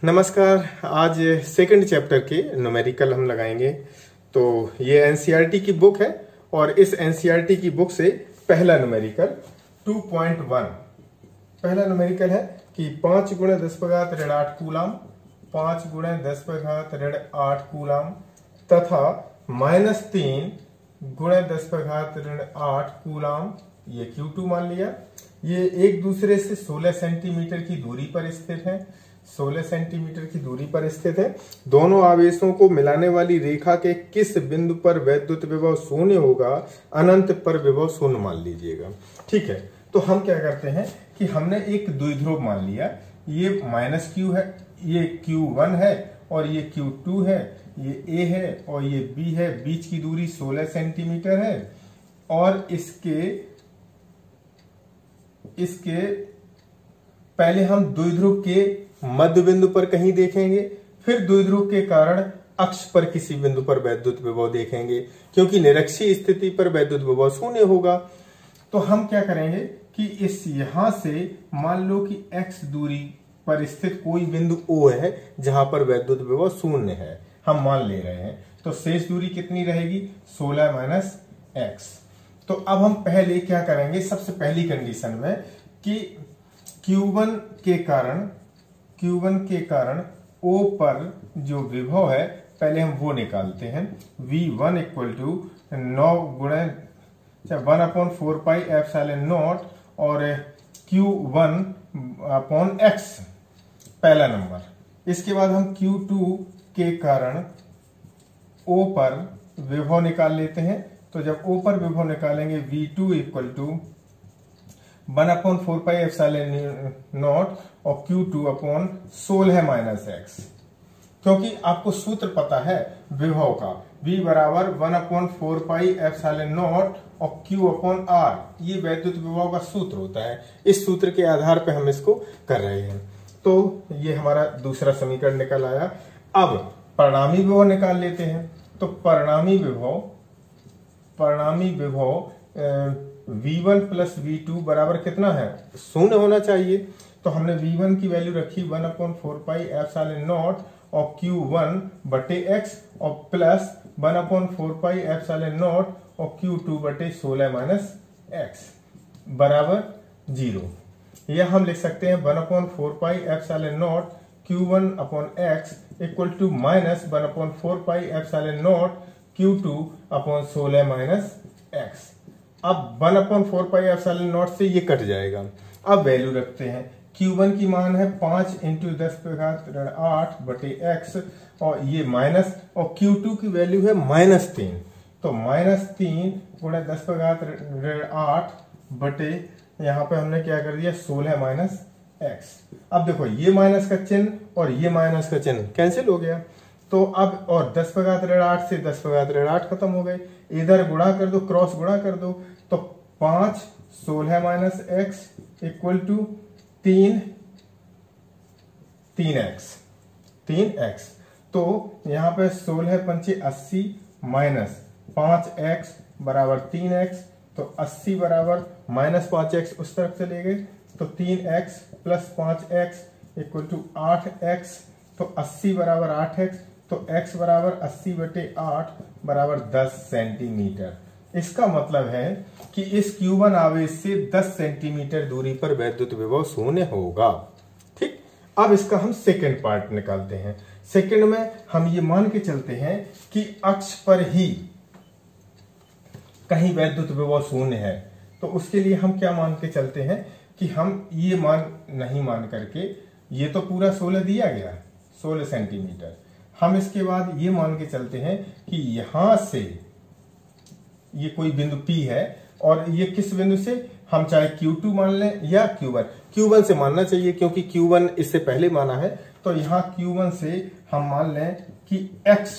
नमस्कार। आज second chapter के न्यूमेरिकल हम लगाएंगे। तो ये एनसीईआरटी की बुक है और इस एनसीईआरटी की बुक से पहला न्यूमेरिकल 2.1 पहला न्यूमेरिकल है कि 5 × 10⁻8 कूलाम, 5 × 10⁻8 कूलाम तथा -3 × 10⁻8 कूलाम, ये Q2 मान लिया। ये एक दूसरे से 16 सेंटीमीटर की दूरी पर स्थित है, 16 सेंटीमीटर की दूरी पर स्थित है। दोनों आवेशों को मिलाने वाली रेखा के किस बिंदु पर वैद्युत विभव शून्य होगा, अनंत पर विभव शून्य मान लीजिएगा। ठीक है, तो हम क्या करते हैं कि हमने एक द्विध्रुव मान लिया, ये -Q है, ये Q1 है और ये Q2 है, ये A है और ये B है। बीच की दूरी 16 सेंटीमीटर है और इसके पहले हम द्विध्रुव के मध्य बिंदु पर कहीं देखेंगे, फिर द्विध्रुव के कारण अक्ष पर किसी बिंदु पर वैद्युत विभव देखेंगे, क्योंकि निरक्षीय स्थिति पर वैद्युत विभव शून्य होगा। तो हम क्या करेंगे कि इस यहां से मान लो कि x दूरी पर स्थित कोई बिंदु O है जहां पर वैद्युत विभव शून्य है, हम मान ले रहे हैं। तो शेष दूरी कितनी रहेगी? 16 - x। तो अब हम पहले क्या करेंगे, सबसे पहली कंडीशन में कि Q1 के कारण O पर जो विभव है पहले हम वो निकालते हैं। V1 = 1/4πε0 और Q1/x पहला नंबर। इसके बाद हम Q2 के कारण O पर विभव निकाल लेते हैं। तो जब O पर विभव निकालेंगे V2 = 1/4πε0 और Q2/16 - x। क्योंकि आपको सूत्र पता है विभव का, V = 1/4πε0 और Q/r, ये वैद्युत विभव का सूत्र होता है। इस सूत्र के आधार पर हम इसको कर रहे हैं। तो ये हमारा दूसरा समीकरण निकल आया। अब परिणामी विभव निकाल लेते हैं। तो परिणामी विभव V1 + V2 बराबर कितना है? शून्य होना चाहिए। तो हमने V1 की वैल्यू रखी 1/4πε0 और Q1/x और प्लस 1/4πε0 और Q2/16 - x बराबर 0। यह हम लिख सकते हैं 1/4πε0 Q1/x = -1/4πε0 Q2/16 - x। अब 1/4πε0 से ये कट जाएगा। अब वैल्यू रखते हैं। Q1 की मान है 5 × 10⁸ और ये माइनस, और Q2 की वैल्यू है -3। तो -3 × 10⁸ यहाँ पे हमने क्या कर दिया, 16 - x। अब देखो ये माइनस का चिन्ह और ये माइनस का चिन्ह कैंसिल हो गया। तो अब और 10⁸ से 10⁸ खत्म हो गए, इधर गुणा कर दो, क्रॉस गुणा कर दो। तो 5 16 - x = 3x। तो यहाँ पे 16×5 = 80 माइनस 5x बराबर 3x। तो 80 बराबर -5x उस तरफ चले गए, तो 3x + 5x = 8x। तो 80 बराबर 8x, तो x बराबर 80/8 बराबर 10 सेंटीमीटर। इसका मतलब है कि इस Q1 आवेश से 10 सेंटीमीटर दूरी पर वैद्युत विभव शून्य होगा। ठीक, अब इसका हम सेकंड पार्ट निकालते हैं। सेकंड में हम ये मान के चलते हैं कि अक्ष पर ही कहीं वैद्युत विभव शून्य है। तो उसके लिए हम क्या मान के चलते हैं कि हम ये मान नहीं मान करके, ये तो पूरा 16 दिया गया, 16 सेंटीमीटर। हम इसके बाद ये मान के चलते हैं कि यहां से ये कोई बिंदु P है और ये किस बिंदु से, हम चाहे Q2 मान लें या Q1 से मानना चाहिए, क्योंकि Q1 इससे पहले माना है। तो यहाँ Q1 से हम मान लें कि x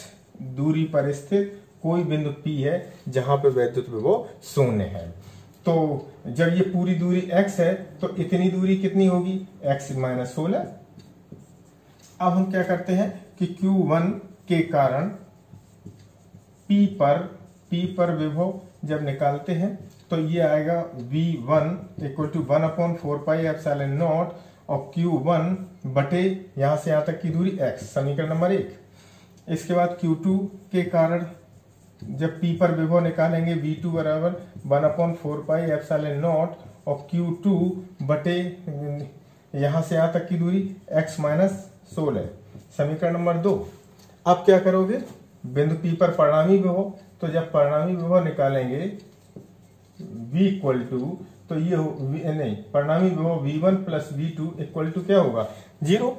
दूरी पर स्थित कोई बिंदु P है जहां पर वैद्युत विभव शून्य है। तो जब ये पूरी दूरी x है तो इतनी दूरी कितनी होगी, x - 16। अब हम क्या करते हैं कि Q1 के कारण P पर विभव जब निकालते हैं तो ये आएगा V1 = 1/4πε0 और Q1 बटे यहां से यहां तक की दूरी x, समीकरण नंबर 1। इसके बाद Q2 के कारण जब P पर विभव निकालेंगे V2 बराबर 1/4 पाई एप्सिलॉन नॉट और Q2 बटे यहां से यहां तक की दूरी x माइनस 16, समीकरण नंबर 2। आप क्या करोगे, बिंदु P पर परिणामी विभव, तो जब परिणामी विभव निकालेंगे V इक्वल टू, तो ये नहीं, परिणामी विभव V1 plus V2 equal to क्या होगा 0।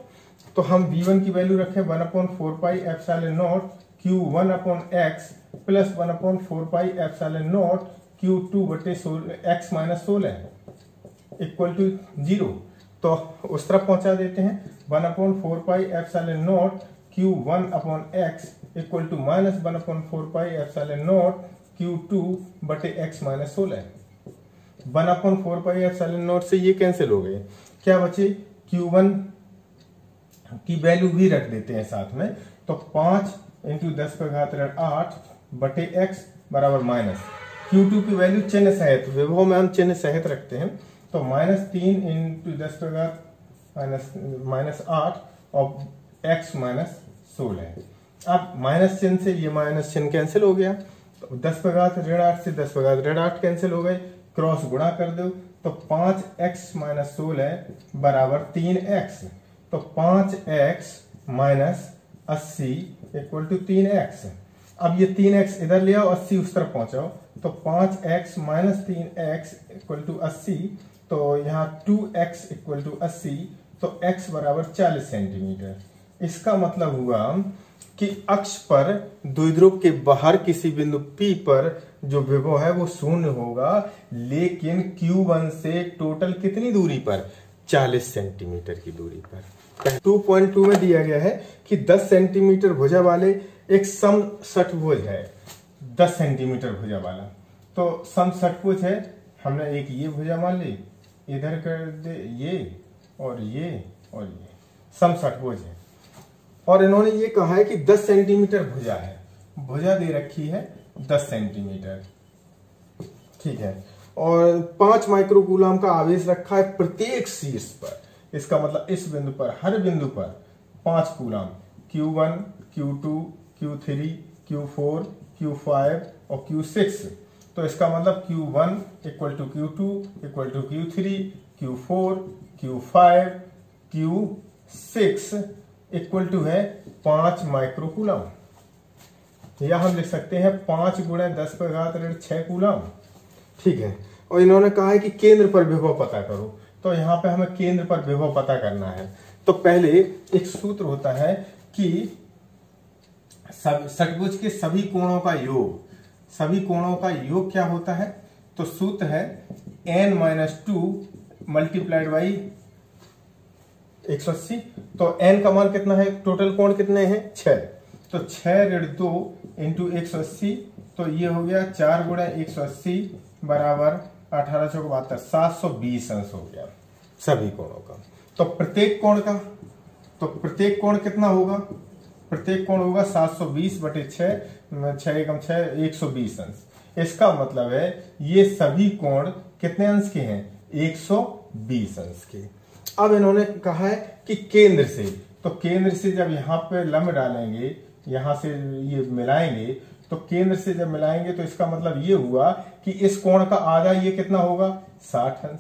तो हम V1 की वैल्यू रखें 1/4 pi epsilon naught Q1 upon x plus 1/4 pi epsilon naught Q2 बटे x माइनस 16 इक्वल टू 0। तो उस तरफ पहुंचा देते हैं 1/4 pi epsilon naught Q1 upon x equal to minus 1/4 pi epsilon naught Q2 बटे x minus 16। 1/4 pi epsilon naught से ये कैंसिल हो गए, क्या बचे Q1 की वैल्यू भी रख देते हैं साथ में, तो 5 इंटू 10⁻8 बटे x बराबर माइनस Q2 की वैल्यू चिन्ह सहित, विभव में हम चिन्ह सहित रखते हैं, तो -3 इंटू 10⁻8 और x माइनस 16। अब माइनस चिन्ह से ये माइनस चिन्ह कैंसिल हो गया, तो 10⁻8 से 10⁻8 कैंसिल हो गए, क्रॉस गुणा कर दो तो 5x माइनस 16 बराबर 3x, तो 5x minus 80 equal to 3x। अब ये 3x इधर ले आओ, 80 उस तरफ पहुंचाओ, तो 5x minus 3x equal to 80, तो यहाँ 2x इक्वल टू 80, तो x बराबर 40 सेंटीमीटर। इसका मतलब हुआ कि अक्ष पर द्विध्रुव के बाहर किसी बिंदु P पर जो विभव है वो शून्य होगा, लेकिन Q1 से टोटल कितनी दूरी पर, 40 सेंटीमीटर की दूरी पर। 2.2 में दिया गया है कि 10 सेंटीमीटर भुजा वाले एक समषटभुज है, 10 सेंटीमीटर भुजा वाला, तो समषटभुज है, हमने एक ये भुजा मान ली, इधर कर दे ये और ये और ये, समषटभुज है। और इन्होंने ये कहा है कि 10 सेंटीमीटर भुजा है, भुजा दे रखी है 10 सेंटीमीटर, ठीक है, और 5 माइक्रोकूलम का आवेश रखा है प्रत्येक शीर्ष पर। इसका मतलब इस बिंदु पर, हर बिंदु पर 5 coulomb, Q1, Q2, Q3, Q4, Q5 और Q6। तो इसका मतलब Q1 equal to Q2 equal to Q3, Q4, Q5, Q6 equal to है 5 माइक्रोकूलम, या हम लिख सकते हैं 5 गुणे 10⁻6 कूलम, ठीक है। और इन्होंने कहा है कि केंद्र पर विभव पता करो, तो यहाँ पे हमें केंद्र पर विभव पता करना है। तो पहले एक सूत्र होता है कि षट्भुज के सभी कोणों का योग, सभी कोणों का योग क्या होता है, तो सूत्र है n-2 मल्टीप्लाइड बाई 180। तो n का मान कितना है, टोटल कोण कितने हैं 6, तो 6 ऋण 2 इंटू 180, तो ये हो गया 4 गुणा 180 बराबर 1872, 720 अंश हो गया सभी कोणों का। तो प्रत्येक कोण का, तो प्रत्येक कोण कितना होगा, प्रत्येक कोण होगा 720 बटे 6, 6 एकम 6, 120 अंश। इसका मतलब है ये सभी कोण कितने अंश के हैं, 120 अंश के। अब इन्होंने कहा है कि केंद्र से, तो केंद्र से जब यहाँ पे लंब डालेंगे, यहां से ये मिलाएंगे, तो केंद्र से जब मिलाएंगे तो इसका मतलब ये हुआ कि इस कोण का आधा ये कितना होगा 60 अंश,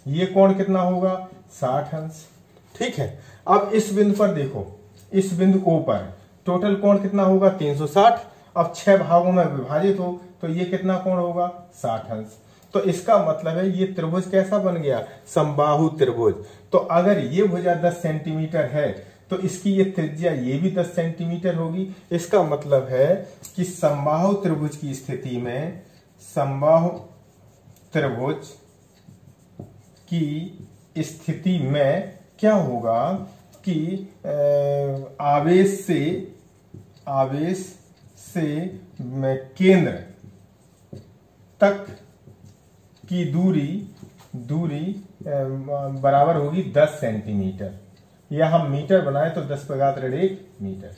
ये कोण कितना होगा 60 अंश, ठीक है। अब इस बिंदु पर देखो, इस बिंदु O पर टोटल कोण कितना होगा 360, अब 6 भागों में विभाजित हो तो ये कितना कोण होगा 60 अंश। तो इसका मतलब है ये त्रिभुज कैसा बन गया, समबाहु त्रिभुज। तो अगर ये भुजा 10 सेंटीमीटर है तो इसकी ये त्रिज्या ये भी 10 सेंटीमीटर होगी। इसका मतलब है कि समबाहु त्रिभुज की स्थिति में, समबाहु त्रिभुज की स्थिति में क्या होगा कि आवेश से केंद्र तक की दूरी बराबर होगी 10 सेंटीमीटर, या हम मीटर बनाए तो 10⁻1 मीटर।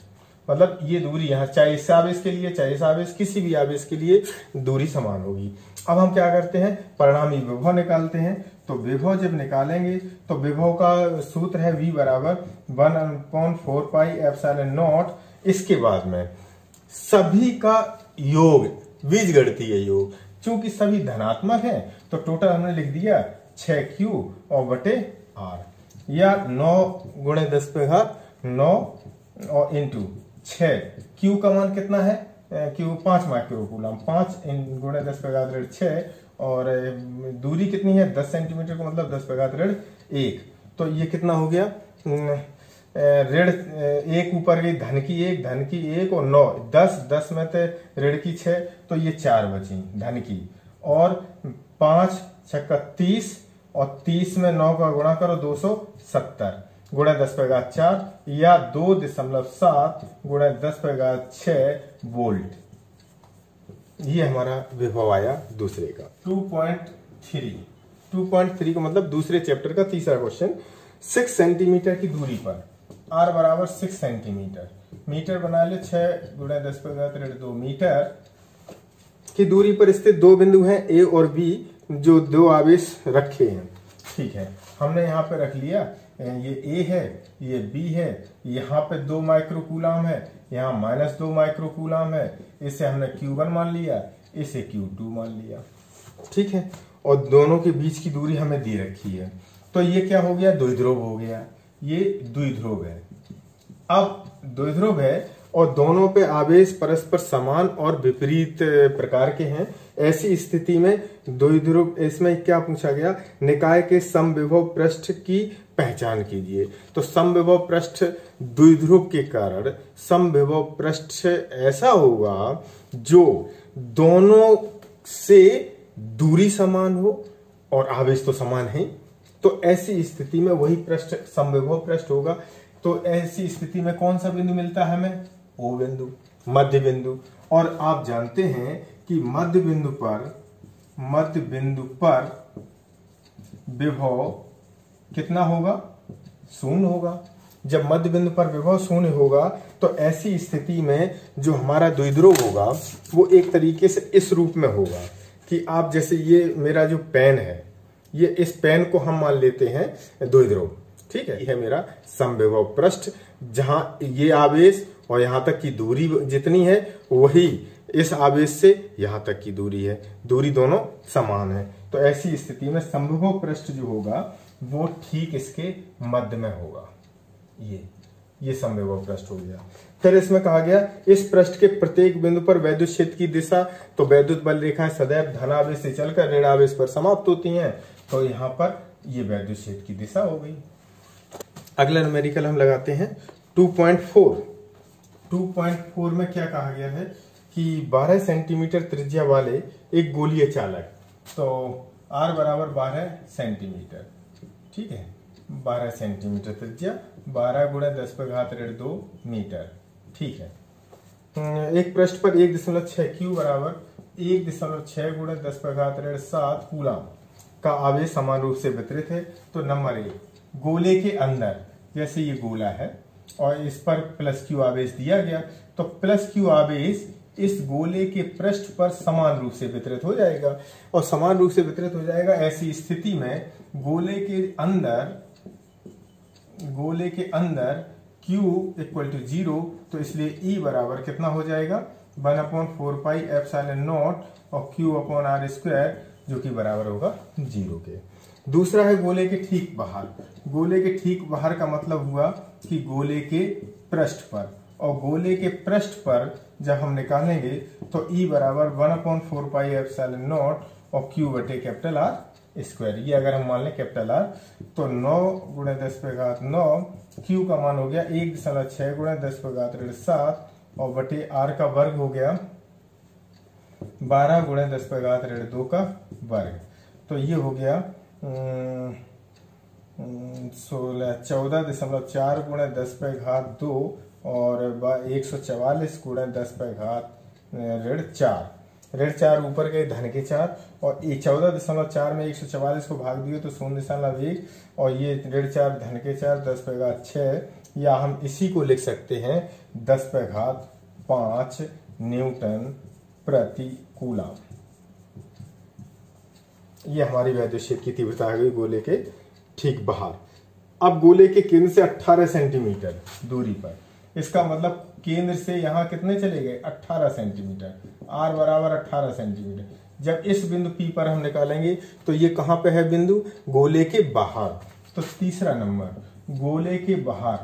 मतलब ये दूरी यहाँ चाहे इस आवेश के लिए चाहे इस आवेश, किसी भी आवेश के लिए दूरी समान होगी। अब हम क्या करते हैं, परिणामी विभव निकालते हैं। तो विभव जब निकालेंगे तो विभव का सूत्र है V बराबर 1/4 पाई एप्सिलॉन नॉट। इसके बाद में सभी का योग, बीजगणितीय योग, चूंकि सभी धनात्मक हैं तो टोटल हमने लिख दिया 6Q और बटे R, या 9 गुणे 10 पे घात 9 और इंटू 6। Q का मान कितना है? Q 5 माइक्रोकूलम, 5 गुणे 10 पे घात 6, और दूरी कितनी है 10 सेंटीमीटर को, मतलब 10 पे घात 1। तो ये कितना हो गया? ऋण 1 ऊपर गई, धन की 1 और 9, 10 में थे ऋण की 6, तो ये 4 बची धन की, और 5 छक्का 30, और 30 में 9 का गुणा करो 270 गुणे 10 पे घात 4, या 2.7 गुणे 10 पे घात 6 वोल्ट। ये हमारा विभव आया दूसरे का। 2.3 का मतलब दूसरे चैप्टर का तीसरा क्वेश्चन। 6 सेंटीमीटर की दूरी पर R बराबर 6 सेंटीमीटर, मीटर बना ले 6 गुणे 10 पे घात 2 मीटर की दूरी पर स्थित दो बिंदु हैं A और B, जो दो आवेश रखे हैं। ठीक है, हमने यहाँ पे रख लिया, ये A है, ये B है, यहाँ पे 2 माइक्रोकूलम है, यहाँ -2 माइक्रोकूलम है, इसे हमने Q1 मान लिया, इसे Q2 मान लिया। ठीक है, और दोनों के बीच की दूरी हमें दे रखी है, तो ये क्या हो गया? द्विध्रुव हो गया। ये द्विध्रुव है। अब द्विध्रुव है और दोनों पे आवेश परस्पर समान और विपरीत प्रकार के हैं। ऐसी स्थिति में द्विध्रुव, इसमें क्या पूछा गया? निकाय के समविभव पृष्ठ की पहचान कीजिए। तो समविभव पृष्ठ द्विध्रुव के कारण समविभव पृष्ठ ऐसा होगा जो दोनों से दूरी समान हो और आवेश तो समान है, तो ऐसी स्थिति में वही पृष्ठ समविभव पृष्ठ होगा। तो ऐसी स्थिति में कौन सा बिंदु मिलता है हमें? O बिंदु, मध्य बिंदु। और आप जानते हैं कि मध्य बिंदु पर विभव कितना होगा? 0 होगा। जब मध्य बिंदु पर विभव 0 होगा तो ऐसी स्थिति में जो हमारा द्विध्रुव होगा वो एक तरीके से इस रूप में होगा कि आप जैसे, ये मेरा जो पेन है, ये इस पेन को हम मान लेते हैं द्विध्रुव। ठीक है, यह मेरा समविभव पृष्ठ, जहां ये आवेश और यहां तक की दूरी जितनी है वही इस आवेश से यहां तक की दूरी है, दूरी दोनों समान है। तो ऐसी स्थिति में समविभव पृष्ठ जो होगा वो ठीक इसके मध्य में होगा। ये समविभव पृष्ठ हो गया। फिर इसमें कहा गया इस पृष्ठ के प्रत्येक बिंदु पर वैद्युत क्षेत्र की दिशा, तो वैद्युत बल रेखाएं सदैव धनावेश से चलकर ऋण आवेश पर समाप्त होती हैं, तो यहाँ पर ये वैद्युत क्षेत्र की दिशा हो गई। अगला न्यूमेरिकल हम लगाते हैं 2.4। 2.4 में क्या कहा गया है कि 12 सेंटीमीटर त्रिज्या वाले एक गोलीय चालक, तो R बराबर 12 सेंटीमीटर। ठीक है, 12 सेंटीमीटर त्रिज्या, 12 गुणे 10 पे घात 2 मीटर। ठीक है, एक पृष्ठ पर 1.6 Q बराबर 1.6 गुणे 10 पे घात 7 कूलम का आवेश समान रूप से वितरित है। तो नंबर 1, गोले के अंदर, जैसे ये गोला है और इस पर +Q आवेश दिया गया, तो +Q आवेश इस गोले के पृष्ठ पर समान रूप से वितरित हो जाएगा, और समान रूप से वितरित हो जाएगा। ऐसी स्थिति में गोले के अंदर Q = 0, तो इसलिए E बराबर कितना हो जाएगा? 1/4 पाई एप्सिलॉन नॉट और Q/R², जो कि बराबर होगा 0 के। दूसरा है गोले के ठीक बाहर। गोले के ठीक बाहर का मतलब हुआ कि गोले के पृष्ठ पर, और गोले के पृष्ठ पर जब हम निकालेंगे तो E बराबर 1/4 पाई एप्सिलॉन नॉट और Q/R²। ये अगर हम मान लें R, तो 9 गुणे 10 पे घात 9, Q का मान हो गया 1.6 गुणे 10 पे घात 7, और बटे R का वर्ग हो गया 12 गुणे 10 पे घात 2 का वर्ग। तो ये हो गया 14.4 गुणे 10 पे घात 2 और 144 गुणे 10 पे घात 4। 4 ऊपर गए, धन के 4, और 14.4 में 144 को भाग दिए तो 0.1, और ये 4 धन के 4 10 पे घात 6, या हम इसी को लिख सकते हैं 10 पे घात 5 न्यूटन प्रति कूलम। ये हमारी वैद्युत क्षेत्र की तीव्रता आ गई गोले के ठीक बाहर। अब गोले के केंद्र से 18 सेंटीमीटर दूरी पर, इसका मतलब केंद्र से यहां कितने चले गए 18 सेंटीमीटर, r बराबर 18 सेंटीमीटर। जब इस बिंदु P पर हम निकालेंगे तो ये कहां पे है बिंदु, गोले के बाहर। तो तीसरा नंबर गोले के बाहर,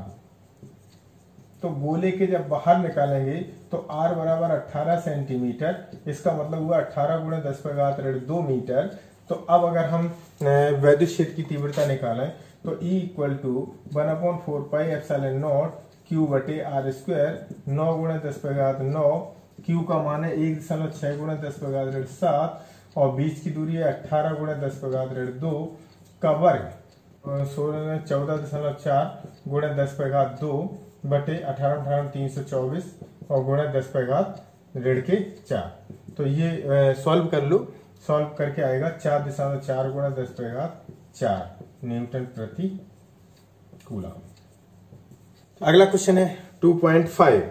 तो गोले के जब बाहर निकालेंगे तो r बराबर 18 सेंटीमीटर, इसका मतलब हुआ 18 गुणे 10⁻2 मीटर। तो अब अगर हम वैद्युत क्षेत्र की तीव्रता निकालें तो E इक्वल टू 1/4πε0 Q बटे r स्क्वायर, 9 गुणे 10⁻9, Q का मान है 1.6 गुणे 10⁻7 और बीच की दूरी है 18 गुणे 10⁻2 का वर्ग, 14.4 गुणे 10⁻2 बटे 18 324 और गुणे 10⁻4। तो ये सॉल्व कर लो, सॉल्व करके आएगा 4.4 गुणे 10⁻4 न्यूटन प्रति कूलम। अगला क्वेश्चन है 2.5।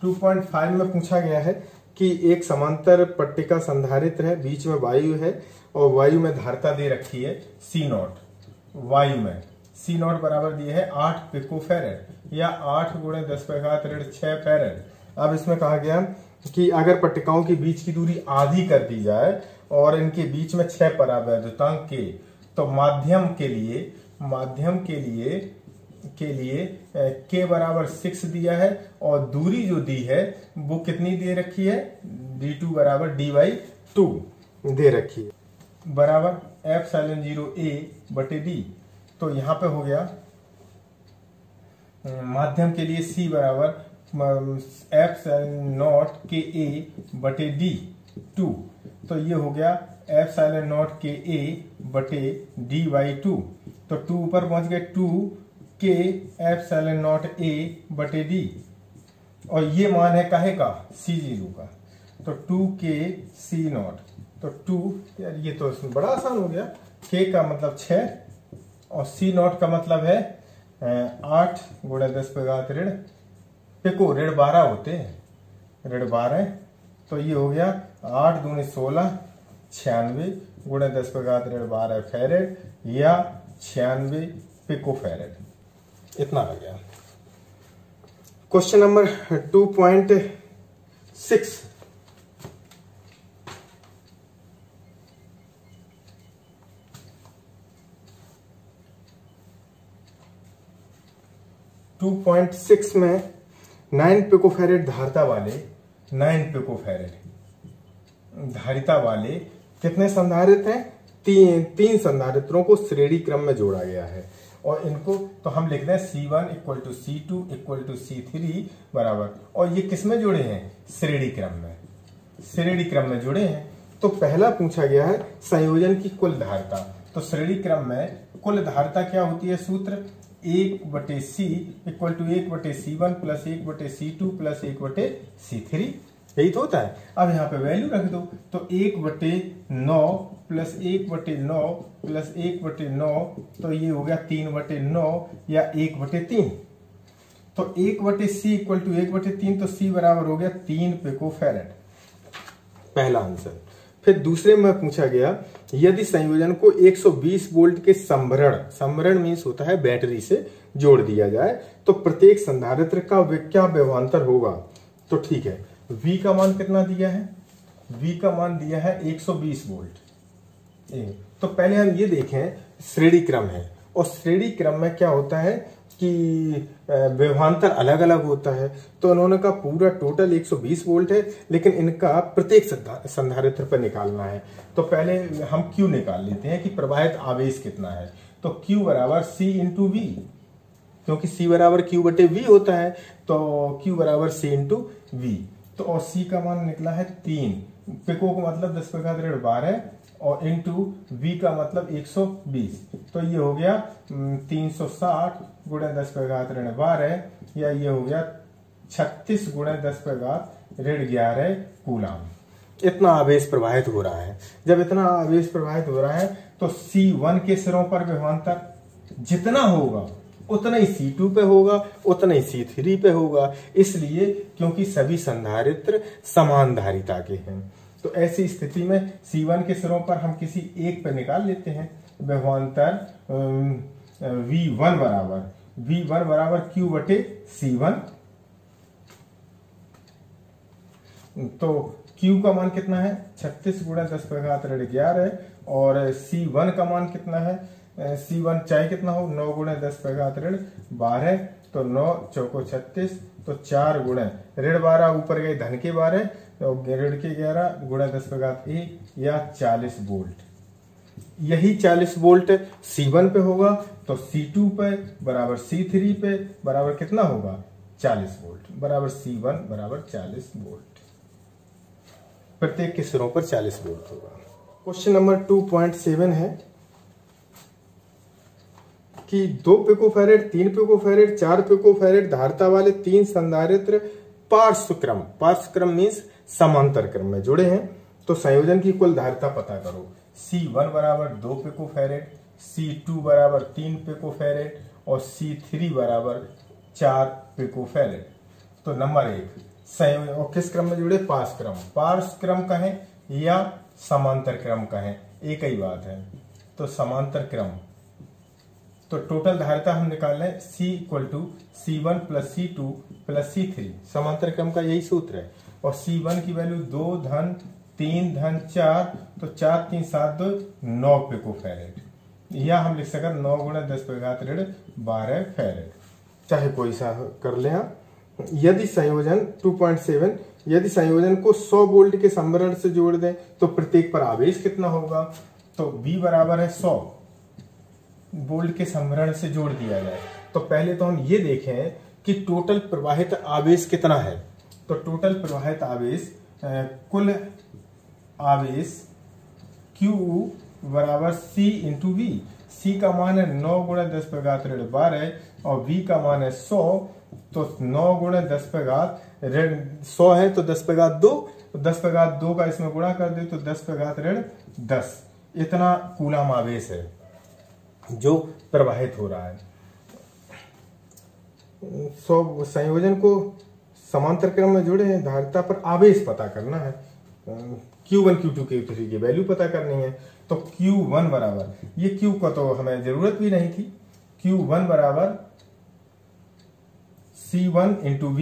2.5 में पूछा गया है कि एक समांतर पट्टिका संधारित्र है, बीच में वायु है और वायु में धारिता दे रखी है C0। वायु में C0 बराबर दिए है 8 पिकोफैरेड या 8 गुणे 10⁻6 फैरेड। अब इसमें कहा गया कि अगर पट्टिकाओं के बीच की दूरी आधी कर दी जाए और इनके बीच में 6 परावैद्युतांक के, तो माध्यम के लिए K बराबर 6 दिया है और दूरी जो दी है वो कितनी दे रखी है, D2 बराबर D/2 दे रखी है, बराबर ε0A बटे D। तो यहां पे हो गया माध्यम के लिए C बराबर ε0KA बटे D2। तो ये हो गया ε0KA बटे D/2। तो 2 ऊपर पहुंच गए, 2K ε0A बटे D और ये मान है काहे का, C0 का। तो 2K C0, तो 2, यार ये तो बड़ा आसान हो गया, K का मतलब 6 और C0 का मतलब है 8 गुणे 10⁻, पिको ऋण 12 होते हैं, ऋण 12। तो ये हो गया 8 दूनी 16, 96 गुणे 10⁻12 फैरेड या 96 पिको फैरेड, इतना आ गया। Question number 2.6। में 9 पिकोफैरेड धारिता वाले, 9 पिकोफैरेड धारिता वाले कितने संधारित्र हैं, तीन संधारित्रों को श्रेणी क्रम में जोड़ा गया है और इनको तो हम लिखते हैं C1 equal to C2 equal to C3 बराबर, और ये किस में जुड़े हैं, श्रेणी क्रम में, श्रेणी क्रम में जुड़े हैं। तो पहला पूछा गया है संयोजन की कुल धारिता। तो श्रेणी क्रम में कुल धारिता क्या होती है, सूत्र 1/C equal to 1/C1 plus 1/C2 plus 1/C3, यही तो होता है। अब यहाँ पे वैल्यू रख दो, तो 1/9 प्लस 1/9 प्लस 1/9, तो ये हो गया 3/9 या 1/3। तो 1/C इक्वल टू 1/3, तो C बराबर हो गया 3 पिकोफैरेड, पहला आंसर। फिर दूसरे में पूछा गया यदि संयोजन को 120 वोल्ट के संभरण मीन्स होता है बैटरी से जोड़ दिया जाए तो प्रत्येक संधारित्र का क्या विभवांतर होगा। तो ठीक है, V का मान कितना दिया है, V का मान दिया है 120 वोल्ट। तो पहले हम ये देखें श्रेणी क्रम है, और श्रेणी क्रम में क्या होता है कि विभवांतर अलग अलग होता है। तो उन्होंने कहा पूरा टोटल 120 वोल्ट है, लेकिन इनका प्रत्येक संधारित्र पर निकालना है। तो पहले हम Q निकाल लेते हैं कि प्रवाहित आवेश कितना है। तो Q बराबर C इंटू V, क्योंकि C बराबर Q बटे V होता है, तो Q बराबर C इंटू V। तो और C का मान निकला है 3, पिको का मतलब 10⁻12 और इंटू V का मतलब 120। तो ये हो गया 360 गुणे 10⁻12 या ये हो गया 36 गुणे 10⁻11 कूलम। इतना आवेश प्रवाहित हो रहा है। जब इतना आवेश प्रवाहित हो रहा है तो C1 के सिरों पर विभवांतर जितना होगा उतना ही C2 पे होगा, उतना ही C3 पे होगा, इसलिए क्योंकि सभी संधारित्र समान धारिता के हैं। तो ऐसी स्थिति में C1 के सिरों पर हम किसी एक पर निकाल लेते हैं। विभवांतर V1 बराबर Q बटे C1। तो Q का मान कितना है 36 गुणा 10 पे घात ऋण 11 और C1 का मान कितना है C1 चाहे कितना हो 9 गुणा 10 पे घात ऋण 12। तो 9 चौको 36 तो 4 गुणा ऋण 12 ऊपर गए धन के 12 तो ऋण के 11 गुणा 10 पे घात 1 या 40 वोल्ट। यही 40 वोल्ट C1 पे होगा तो C2 पे बराबर C3 पे बराबर कितना होगा 40 वोल्ट बराबर C1 बराबर 40 वोल्ट। प्रत्येक के सिरों पर 40 वोल्ट होगा। क्वेश्चन नंबर 2.7 है कि 2 पिकोफैरेड 3 पिकोफैरेड 4 पिकोफैरेड धारिता वाले 3 संधारित्र पार्श्वक्रम मीन्स समांतर क्रम में जुड़े हैं। तो संयोजन की कुल धारिता पता करो। C1 बराबर 2 पिकोफैरेड, C2 बराबर 3 पिकोफैरेड और C3 बराबर 4 पिकोफैरेड। तो नंबर 1 संयोजन और किस क्रम में जुड़े पार्श्व क्रम कहें या समांतर क्रम कहें एक ही बात है। तो समांतर क्रम तो टोटल धारिता हम निकाल लें C equal to C1 plus C2 plus C3। समांतर क्रम का यही सूत्र है। और C1 की वैल्यू 2 धन 3 धन 4 तो 4 3 7 2 9 पिकोफैरेड या हम लिख सकते 9 गुणा 10 पे घात ऋण 12 फैरेड। चाहे कोई सा कर ले आप। यदि संयोजन 2.7 यदि संयोजन को 100 वोल्ट के संभरण से जोड़ दें तो प्रत्येक पर आवेश कितना होगा। तो V बराबर है 100 वोल्ट के संभरण से जोड़ दिया जाए। तो पहले तो हम ये देखें कि टोटल प्रवाहित आवेश कितना है। तो टोटल प्रवाहित आवेश कुल आवेश Q बराबर C इंटू V। C का मान है 9 गुणा 10 पे घात ऋण 12 और V का मान है 100। तो 9 गुणा 10 पे घात ऋण 100 है तो 10 पे घात 2 तो 10 पे घात 2 का इसमें गुणा कर दे तो 10 पे घात ऋण 10 इतना कूलम आवेश है जो प्रवाहित हो रहा है। संयोजन को समांतर क्रम में जुड़े हैं धारिता पर आवेश पता करना है। Q1 Q2 Q3 की वैल्यू पता करनी है। तो Q1 बराबर ये Q का तो हमें जरूरत भी नहीं थी। Q1 बराबर C1 इंटू V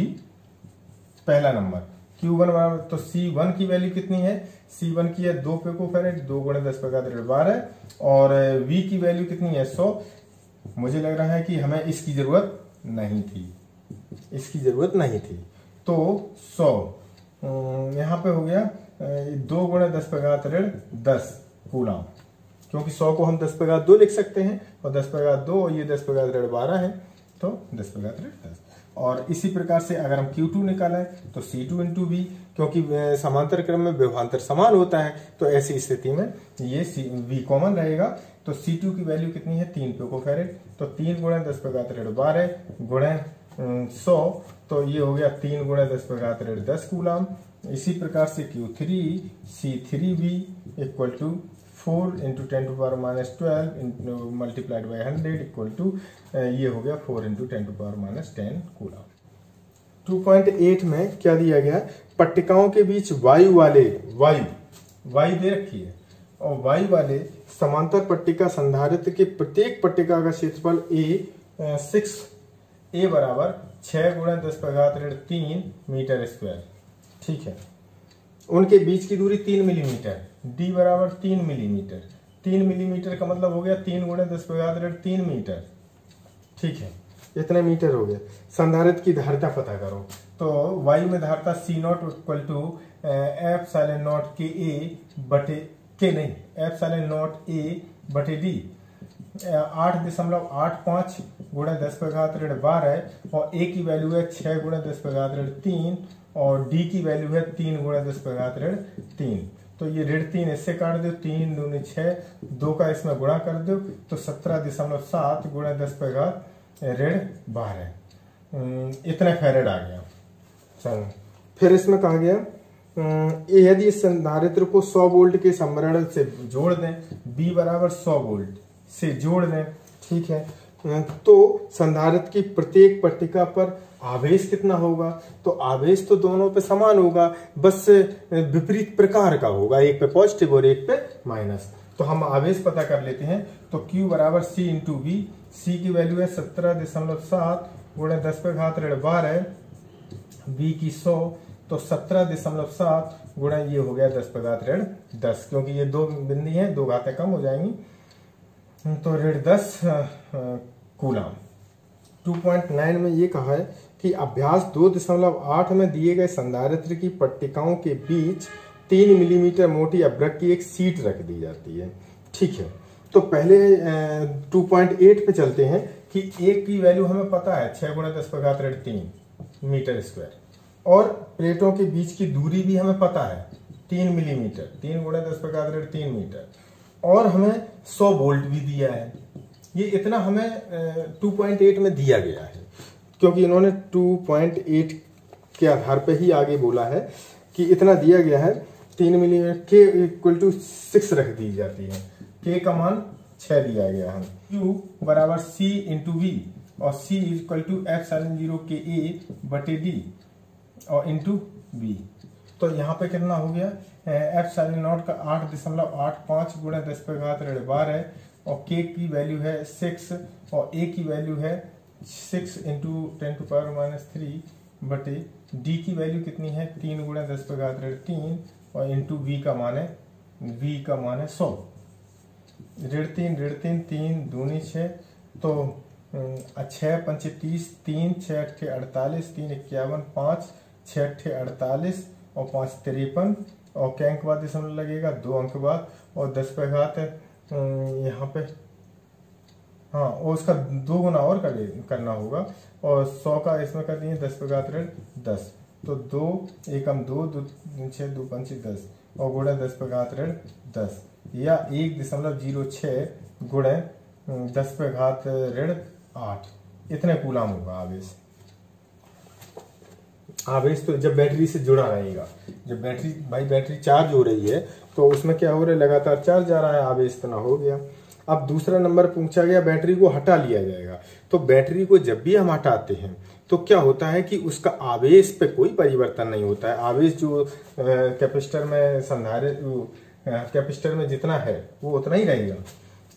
पहला नंबर Q1 बराबर तो C1 की वैल्यू कितनी है C1 की है 2 पिकोफैरेड 2 गुणा 10 पे घात ऋण 12 और V की वैल्यू कितनी है 100। मुझे लग रहा है कि हमें इसकी जरूरत नहीं थी। तो 100 यहाँ पे हो गया 2 गुणा 10 पे घात ऋण 10 कूलम क्योंकि 100 को हम 10 पे घात 2 लिख सकते हैं और 10 पे घात 2 और ये 10 पे घात ऋण 12 है तो 10 पे घात ऋण 10। और इसी प्रकार से अगर हम Q2 निकालें तो C2 इंटू V क्योंकि समांतर क्रम में विभवांतर समान होता है तो ऐसी स्थिति में ये V कॉमन रहेगा। तो C2 की वैल्यू कितनी है 3 पिकोफैरेड तो 3 गुणा 10 पे घात ऋण 12 गुणा 100 तो ये हो गया 3 गुणा 10 पे घात ऋण 10 कूलम। इसी प्रकार से Q3 C3V equal to 4 into 10 to power minus 12 multiplied by 100 equal to ये हो गया 4 into 10 to power minus 10 coulomb. 2.8 में क्या दिया गया पट्टिकाओं के बीच वायु दे रखी है और वायु वाले समांतर पट्टिका संधारित्र के प्रत्येक पट्टिका का क्षेत्रफल A बराबर 6 गुणा 10 पे घात ऋण 3 मीटर स्क्वायर। ठीक है। उनके बीच की दूरी 3 मिलीमीटर D बराबर 3 मिलीमीटर 3 मिलीमीटर का मतलब हो गया 3 गुणा 10 पे घात ऋण 3 मीटर। ठीक है इतने मीटर हो गया। संधारित्र की धारिता पता करो। तो वायु में धारिता C0 equal to epsilon naught epsilon A बटे D 8.85 गुणा 10 पे घात ऋण 12 और A की वैल्यू है 6 गुणा 10 पे घात ऋण 3 और D की वैल्यू है 3 गुणा 10 पे घात ऋण 3। तो ये ऋण 3 इससे काट दो 3 दूनी 6 2 का इसमें गुणा कर दो तो 17.7 गुणा 10 पे घात ऋण 12 इतने फैरेड आ गया। चलो फिर इसमें कहा गया यदि इस संधारित्र को 100 वोल्ट के संभरण से जोड़ दें B बराबर 100 वोल्ट से जोड़ दें। ठीक है तो संधारित्र की प्रत्येक पट्टिका पर आवेश कितना होगा? तो आवेश तो दोनों पे समान होगा, बस विपरीत प्रकार का होगा, एक पे पॉजिटिव और एक पे माइनस। तो हम आवेश पता कर लेते हैं। तो Q बराबर C इंटू वी। C की वैल्यू है 17.7 गुणे 10 पे घात ऋण 12, V की 100, तो 17.7 गुणा ये हो गया 10 पे घात ऋण 10, क्योंकि ये दो बिंदी हैं, दो घातें कम हो जाएंगी, तो ऋण 10 कूलम। 2.9 में ये कहा है कि अभ्यास 2.8 में दिए गए संधारित्र की पट्टिकाओं के बीच 3 मिलीमीटर मोटी अभ्रक की एक शीट रख दी जाती है। ठीक है, तो पहले 2.8 पे चलते हैं कि एक की वैल्यू हमें पता है 6 गुणा 10 पे घात ऋण 3 मीटर स्क्वायर, और प्लेटों के बीच की दूरी भी हमें पता है 3 मिलीमीटर, 3 गुणा 10 पे घात ऋण 3 मीटर, और हमें 100 वोल्ट भी दिया है। ये इतना हमें 2.8 में दिया गया है, क्योंकि इन्होंने 2.8 के आधार पे ही आगे बोला है कि इतना दिया गया है। 3 मिलीमीटर के इक्वल टू 6 रख दी जाती है, के का मान 6 दिया गया है। Q बराबर C इंटू वी, और C इक्वल टू F0 के A बटे D और इंटू V। तो यहाँ पे कितना हो गया? F0 का 8.85 गुणा 10 पे घात ऋण 12, और K की वैल्यू है 6, और A की वैल्यू है 6 इंटू 10⁻³ बटे D की वैल्यू कितनी है? 3 गुणा 10 पे घात ऋण 3, और इंटू V का मान है 100। ऋण 3 3 दूनी 6, तो 6 पंचे 30, 3 6 अट्ठे 48, 3 51, 5 6 अट्ठे 48, और 5 53, और क्या अंक बाद दशमलव लगेगा? 2 अंक बाद, और 10 पे घात यहाँ पे, हाँ, और उसका 2 गुना और करना होगा, और 100 का इसमें कर दिए 10 पे घात ऋण 10, तो 2 एकम 2 6 2 पंचे 10, और गुणा 10 पे घात ऋण 10, या 1.06 गुणे 10 पे घात ऋण 8, इतने कूलम होगा आवेश। आवेश तो जब बैटरी से जुड़ा रहेगा, जब बैटरी चार्ज हो रही है तो उसमें क्या हो रहा है? लगातार चार्ज जा रहा है, आवेश इतना हो गया। अब दूसरा नंबर पूछा गया, बैटरी को हटा लिया जाएगा। तो बैटरी को जब भी हम हटाते हैं तो क्या होता है कि उसका आवेश पे कोई परिवर्तन नहीं होता है। आवेश जो कैपेसिटर में कैपेसिटर में जितना है वो उतना ही रहेगा।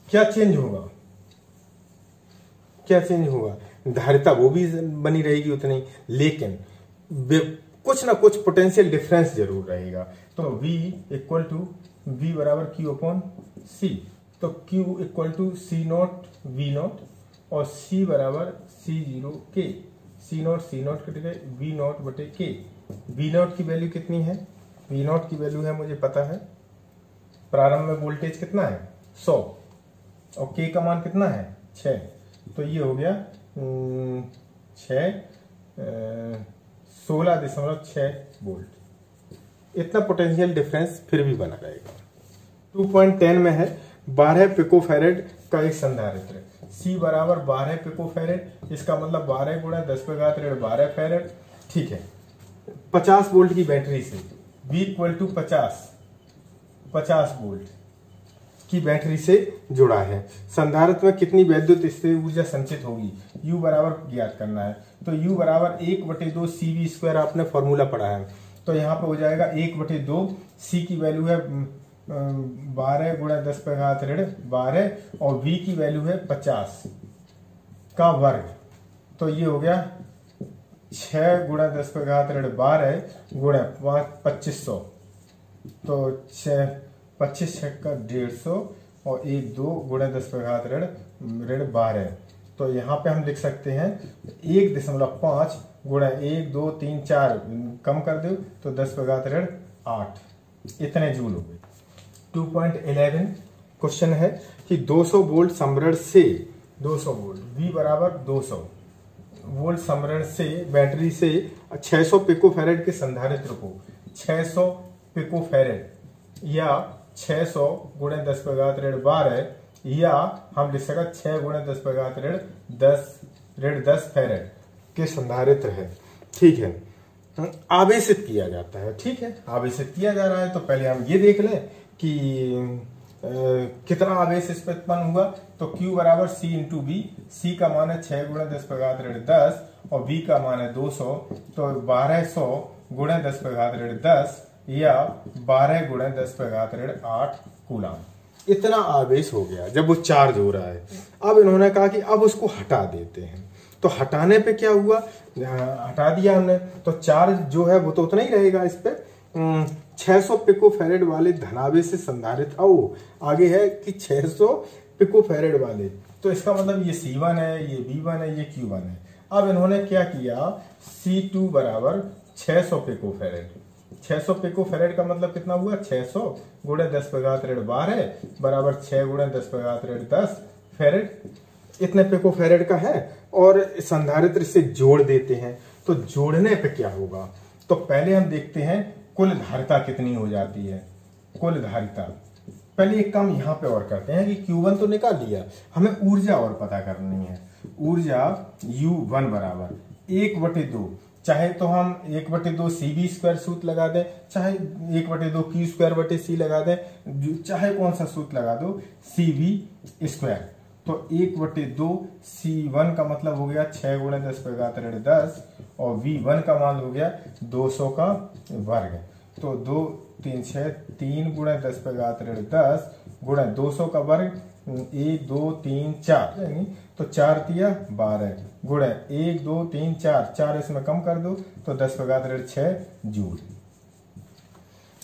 क्या चेंज होगा? धारिता वो भी बनी रहेगी उतनी, लेकिन कुछ ना कुछ पोटेंशियल डिफरेंस जरूर रहेगा। तो V इक्वल टू V बराबर Q अपॉन C, तो Q equal to C0 V0, और C बराबर C0 K, C0 कट गए, V0 बटे K। V0 की वैल्यू कितनी है? V0 की वैल्यू है, मुझे पता है, प्रारंभ में वोल्टेज कितना है? 100, और K का मान कितना है? 6, तो ये हो गया 16.6 वोल्ट। इतना पोटेंशियल डिफरेंस फिर भी बना रहेगा। 2.10 में है 12 पिकोफैरेड का एक संधारित्र, C बराबर 12 पिकोफैरेड, इसका मतलब 12 गुणा 10 पे घात ऋण 12 फैरेड। ठीक है, 50 वोल्ट की बैटरी से V इक्वल टू 50 वोल्ट की बैटरी से जुड़ा है। संधारित्र में कितनी वैद्युत स्थिर ऊर्जा संचित होगी? U बराबर ज्ञात करना है। तो U बराबर 1/2 CV² आपने फॉर्मूला पढ़ा है, तो यहाँ पे हो जाएगा 1/2। C की वैल्यू है 12 गुणा 10 पे घात ऋण 12, और V की वैल्यू है 50 का वर्ग, तो ये हो गया 6 गुणा 10 पे घात ऋण 12 गुणा 2500, तो 25 6 का 150, और 1 2 गुणा 10 पे घात ऋण 12, तो यहाँ पे हम लिख सकते हैं 1.5 गुणा 1 2 3 4 कम कर दो तो 10 पे घात ऋण 8, इतने जूल हो गए। 2.11 क्वेश्चन है कि 200 वोल्ट समरण से 200 वोल्ट V बराबर 200 वोल्ट समरण से बैटरी से 600 पिकोफैरेड के संधारित्र को 600 पिकोफैरेड या 600 गुणे 10 पे घात ऋण 12, या हम लिख सकते 6 गुणे 10 पे घात ऋण 10 फैरेड के संधारित्र है। ठीक है, आवेशित किया जाता है। ठीक है, आवेशित किया जा रहा है, तो पहले हम ये देख लें कि कितना आवेश इस पर उत्पन्न हुआ। तो Q बराबर C इंटू बी। C का मान है 6 गुणा 10 पर घात ऋण 10 और B का मान है 200, तो 1200 गुणा 10 पर घात ऋण 10 या 12 गुणा 10 पर घात ऋण 8 कूलम। इतना आवेश हो गया जब वो चार्ज हो रहा है। अब इन्होंने कहा कि अब उसको हटा देते हैं, तो हटाने पे क्या हुआ, हटा दिया हमने तो चार्ज जो है वो तो उतना ही रहेगा। इस पे 600 पिको फेरेड वाले धनावेश से संधारित्र, आगे है कि 600 पिको फेरेड वाले, तो इसका मतलब ये C1 है, ये B1 है, ये Q1 है। अब इन्होंने क्या किया, C2 बराबर 600 पिको फेरेड। 600 पिको फेरेड का मतलब कितना हुआ, 600 गुणा 10 पर घात ऋण 12 बराबर 6 गुणा 10 पर घात ऋण 10 फेरेड। इतने पिको फेरेड का है और संधारित्र से जोड़ देते हैं। तो जोड़ने पे क्या होगा, तो पहले हम देखते हैं कुल धारिता कितनी हो जाती है। कुल धारिता पहले एक काम यहाँ पे और करते हैं कि Q1 तो निकाल लिया, हमें ऊर्जा और पता करनी है। ऊर्जा U1 बराबर 1/2, चाहे तो हम 1/2 CV स्क्वायर सूत्र लगा दें, चाहे 1/2 Q स्क्वायर बटे C लगा दें, चाहे कौन सा सूत्र लगा दो, CV स्क्वायर। तो 1/2 C1 का मतलब हो गया 6 गुणा 10 पर घात ऋण 10 और V1 का मान हो गया 200 का वर्ग। तो 2 3 6 3 गुणा 10 पर घात ऋण 10 गुणा 200 का वर्ग 1 2 3 4, यानी तो 4 तिया 12 गुणा 1 2 3 4 इसमें कम कर दो तो 10 पर घात ऋण 6 जूल।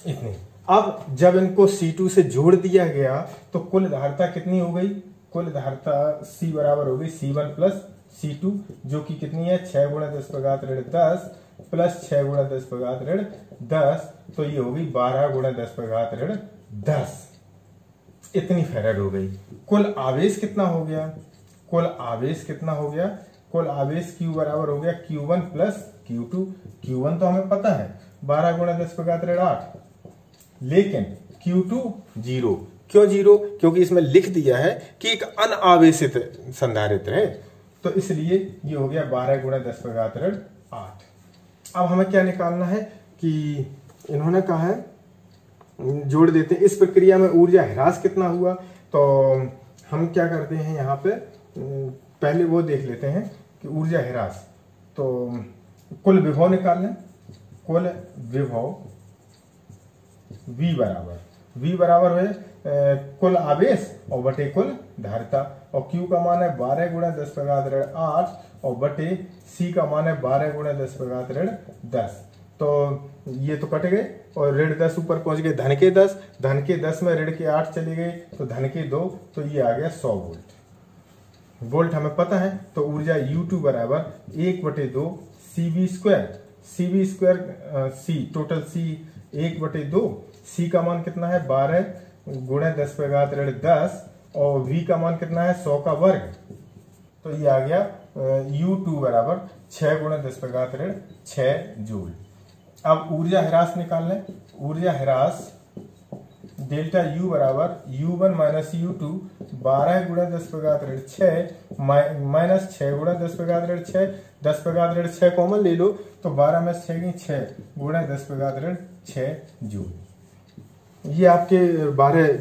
इतनी। अब जब इनको C2 से जोड़ दिया गया तो कुल धारिता कितनी हो गई, कुल धारिता C बराबर हो गई C1 प्लस C2, जो कि कितनी है 6 गुणा 10 पर घात ऋण 10 प्लस 6 गुणा 10 पर घात ऋण 10, तो ये होगी 12 गुणा 10 पर घात ऋण 10। इतनी फेरेड हो गई। कुल आवेश कितना हो गया, कुल आवेश कितना हो गया, कुल आवेश Q बराबर हो गया Q1 प्लस Q2। Q1 तो हमें पता है 12 गुणा 10 पर घात ऋण 8, लेकिन Q2 0। क्यों 0? क्योंकि इसमें लिख दिया है कि एक अनावेशित संधारित्र है, तो इसलिए ये हो गया 12 गुणा 10 पर घात ऋण 8। अब हमें क्या निकालना है कि इन्होंने कहा है जोड़ देते हैं। इस प्रक्रिया में ऊर्जा ह्रास कितना हुआ, तो हम क्या करते हैं यहाँ पे पहले वो देख लेते हैं कि ऊर्जा ह्रास, तो कुल विभव निकाल लें। कुल विभव V बराबर है कुल आवेश और बटे कुल धारिता, और Q का मान है 12 गुणा 10 पर घात ऋण 8 और बटे C का मान है 12 गुणा 10 पर घात ऋण 10। तो ये तो कट गए और ऋण 10 ऊपर पहुंच गए, धन के 10, धन के 10 में ऋण के 8 चले गए तो धन के 2, तो ये आ गया 100 वोल्ट। वोल्ट हमें पता है, तो ऊर्जा U2 बराबर 1/2 CV square C total C 1/2, C का मान कितना है 12 गुणा 10 पर घात ऋण 10 और V का मान कितना है 100 का वर्ग, तो ये आ गया U2 बराबर 6 गुणा 10 पर घात ऋण 6 जूल। अब ऊर्जा ह्रास निकाल लें। ऊर्जा ह्रास डेल्टा U बराबर U1 माइनस U2 12 गुणा 10 पर घात ऋण 6 माइनस 6 गुणा 10 पर घात ऋण 6, 10 पर घात ऋण 6 कॉमन ले लो तो 12 में 6 की 6 गुणा 10 पर घात ऋण 6 जूल। ये आपके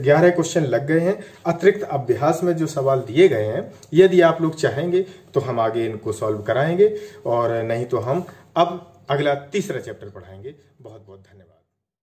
11 क्वेश्चन लग गए हैं। अतिरिक्त अभ्यास में जो सवाल दिए गए हैं, यदि आप लोग चाहेंगे तो हम आगे इनको सॉल्व कराएंगे, और नहीं तो हम अब अगला तीसरा चैप्टर पढ़ाएंगे। बहुत बहुत धन्यवाद।